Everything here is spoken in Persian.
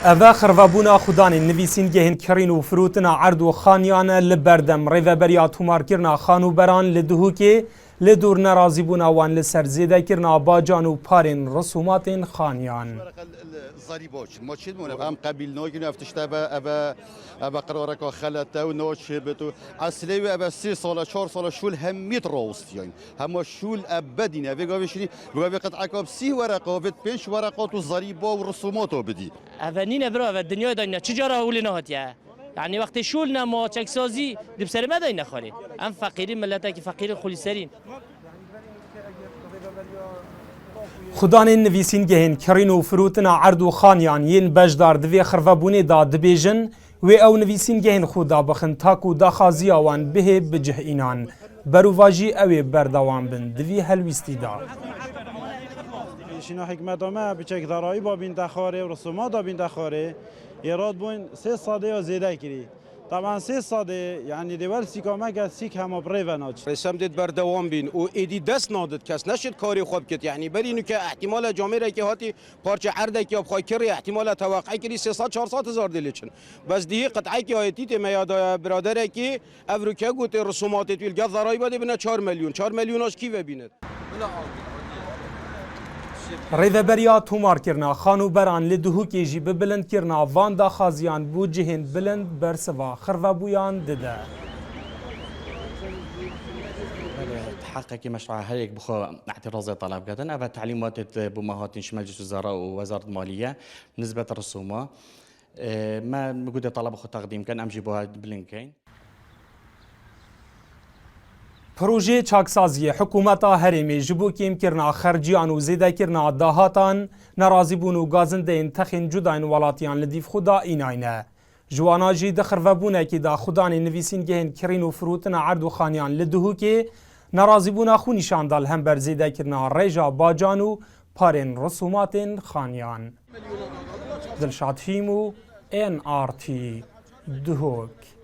اوه خرابونا خودان نویسین گهن کرین و فروتنا عرض و خانیان لبردم ریوبریا تومار کرنا خانو بران لدهو که لدور نرازی بونا وان لسر زیده کرنا باجان و پارین رسومات خانیان زريبوش ماشي هم قبيل نوجي نفتشت ابا قرارك خلته ونوش بتو اصلي ابا 3 سال 4 سال شول هم 100 روست يعني هم شول ابدينا بيقابشني بيقابي قطعه كوب 3 ورقه وبت 5 ورقات وزريبه ورسوماته بدي اولین برا و دنیا دنیا چجا راهول نهات يعني وقت شولنا ما چکسازی دبسر ما داین نخوری هم فقیری ملت که فقیر خولی سرین خودان نویسین گهن کرین و فروتنا عرض و خانیان ین بجدار دوی خرابونی دا دبیجن و او نویسین گهن خودا بخن تاکو دا خازی آوان به بجه اینان برواجی اوی بردوان بن دوی هلویستی دا شنو حکمت ما بچک درایی با بین دخاره و رسومات با بین دخاره ایراد بوین 3 ساده یا زیاده کری طبعا 3 ساده یعنی دیوال سیکامه که سیک هم بری و ناچ رسم دید بردوام بین و ایدی دست نادد کس نشد کاری خوب کت یعنی بری اینو که احتمال جامعه که هاتی پارچه عرضه که اب خاکری احتمال توقع کری 300 400 هزار دلیچن بس دیگه قطعه که آیتی ته میاد برادر که افریقا گوت رسومات تویل گذ ضرایب بده بنا 4 میلیون 4 میلیوناش کی ببیند ریوبریا تومار کرنا خانو بران لدهو که جی ببلند کرنا وان دا خازیان بو جهن بلند برسوا خرابویان دده تحقق مشروع هيك بخو اعتراض طلب قدن أبا تعليمات بمهات شمال مجلس الوزراء ووزارة المالية بالنسبة للرسومة ما موجودة طلب خو تقديم كان أمشي بها بلينكين پروژه چاکسازی حکومتا هرمی جبو کیم کرنا خرجیان و زیده کرنا داهاتان نرازی بون و گازنده این تخین جداین ولاتیان لدیف خدا ایناینه. جوانا جی دخر و بونه که دا خدان نویسین گهن کرین و فروتنا عرض و خانیان لدهو که نرازی بونا خو نشان دال هم بر زیده کرنا ریجا باجان و پارین رسومات خانیان. دلشاد هیمو NRT دهوک